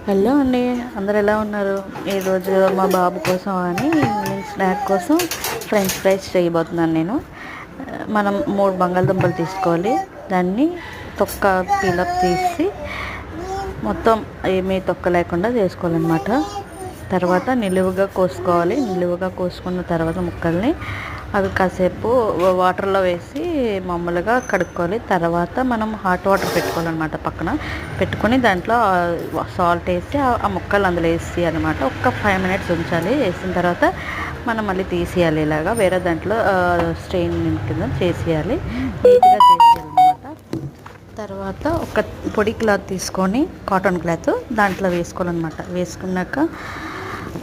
Hello అండి, అందరు ఎలా ఉన్నారు? ఈరోజు మా బాబు కోసం అని ఈవినింగ్ స్నాక్ కోసం ఫ్రెంచ్ ఫ్రైస్ చేయబోతున్నాను నేను. మనం 3 బంగాళదుంపలు తీసుకోవాలి. దాన్ని తొక్క పీలప్ తీసి మొత్తం ఏమీ తొక్క లేకుండా చేసుకోవాలన్నమాట. తర్వాత నిలువుగా కోసుకోవాలి. నిలువుగా కోసుకున్న తర్వాత ముక్కల్ని అవి కాసేపు వాటర్లో వేసి మామూలుగా కడుక్కోవాలి. తర్వాత మనం హాట్ వాటర్ పెట్టుకోవాలన్నమాట. పక్కన పెట్టుకొని దాంట్లో సాల్ట్ వేసి ఆ ముక్కలు అందులో వేసి అనమాట. ఒక్క 5 మినిట్స్ ఉంచాలి. వేసిన తర్వాత మనం మళ్ళీ తీసేయాలి. ఇలాగా వేరే దాంట్లో స్ట్రెయిన్ కింద చేసేయాలి. నీట్గా చేసేయాలన్నమాట. తర్వాత ఒక పొడి క్లాత్ తీసుకొని కాటన్ క్లాత్ దాంట్లో వేసుకోవాలన్నమాట. వేసుకున్నాక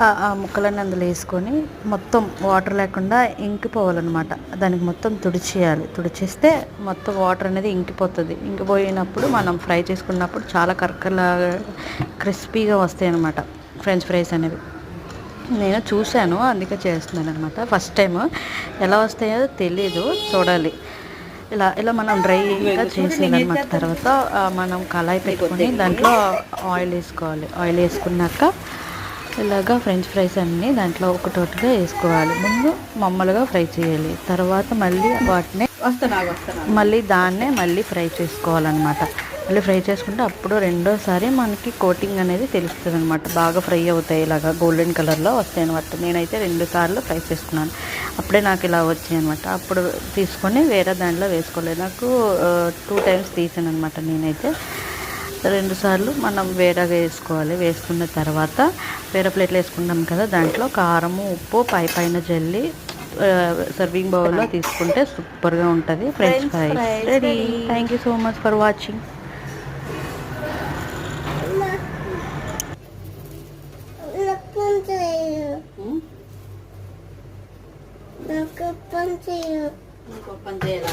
ఆ ముక్కలన్నీ అందులో వేసుకొని మొత్తం వాటర్ లేకుండా ఇంకిపోవాలన్నమాట. దానికి మొత్తం తుడిచేయాలి. తుడిచేస్తే మొత్తం వాటర్ అనేది ఇంకిపోతుంది. ఇంకిపోయినప్పుడు మనం ఫ్రై చేసుకున్నప్పుడు చాలా కరకరలాగా క్రిస్పీగా వస్తాయి అన్నమాట ఫ్రెంచ్ ఫ్రైస్ అనేవి. నేను చూశాను, అందుకే చేస్తున్నాను అనమాట. ఫస్ట్ టైం ఎలా వస్తాయో తెలీదు, చూడాలి. ఇలా ఇలా మనం డ్రైగా చేసేయాలన్నమాట. తర్వాత మనం కళాయి పెట్టుకొని దాంట్లో ఆయిల్ వేసుకోవాలి. ఆయిల్ వేసుకున్నాక ఇలాగా ఫ్రెంచ్ ఫ్రైస్ అన్నీ దాంట్లో ఒకటొకటిగా వేసుకోవాలి. ముందు మామూలుగా ఫ్రై చేయాలి. తర్వాత మళ్ళీ వాటిని మళ్ళీ ఫ్రై చేసుకోవాలన్నమాట. మళ్ళీ ఫ్రై చేసుకుంటే అప్పుడు రెండోసారి మనకి కోటింగ్ అనేది తెలుస్తుంది అనమాట. బాగా ఫ్రై అవుతాయి, ఇలాగా గోల్డెన్ కలర్లో వస్తాయి అనమాట. నేనైతే 2 సార్లు ఫ్రై చేసుకున్నాను. అప్పుడే నాకు ఇలా వచ్చాయి అనమాట. అప్పుడు తీసుకొని వేరే దాంట్లో వేసుకోలేదు. నాకు 2 టైమ్స్ తీసాను అనమాట. నేనైతే 2 సార్లు మనం వేరేగా వేసుకోవాలి. వేసుకున్న తర్వాత వేరే ప్లేట్లో వేసుకున్నాం కదా, దాంట్లో కారము ఉప్పు పైన జల్లి సర్వింగ్ బౌల్లో తీసుకుంటే సూపర్గా ఉంటుంది. French fries ready. Thank you so much for watching.